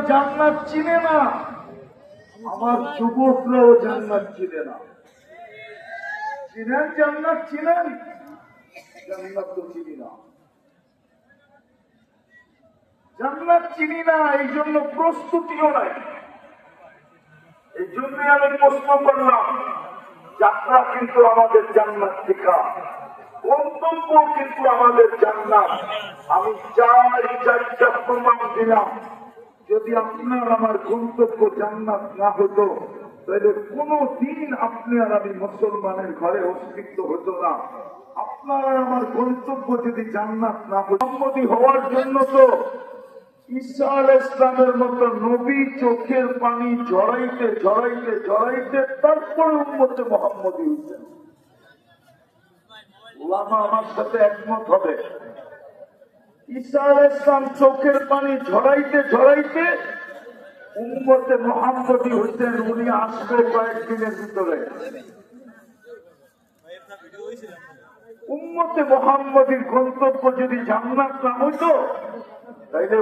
জান্নাত চিনে না, আমার যুবকরাও জান্নাত চিনে না। চিনেন জান্নাত? চিনেন? জান্নাত তো চিনি না, জান্নাত চিনি না, এই জন্য প্রস্তুতিও নাই। এই জন্য আমি প্রশ্ন করলাম, যাত্রা কিন্তু আমাদের জান্নাত শেখা, গন্তব্য কিন্তু আমাদের জান্নাত। আমি চারটা প্রমাণ দিলাম। যদি আপনার আমার গন্তব্য জান্নাত না হতো, তাহলে কোনদিন আপনি আর আমি মুসলমানের ঘরে অস্তিত্ব হতো না। আপনার আর আমার গন্তব্য যদি জান্নাত না হতো, মোহাম্মদী হওয়ার জন্য তো ঈসা আলাইহিস সালামের মতো নবী চোখের পানি ঝরাইতে ঝরাইতে ঝরাইতে তারপরে উম্মতে মুহাম্মদী হইতেন। ওলামা আমার সাথে একমত হবে। ঈসা আলাইহিস সালাম চোখের পানি ঝরাইতে ঝরাইতে উম্মতে মুহাম্মদী হইতেন। উনি আসবে কয়েকদিনের ভিতরে। উম্মতে মুহাম্মদীর গন্তব্য যদি জান্নাত না হইতো, তাইলে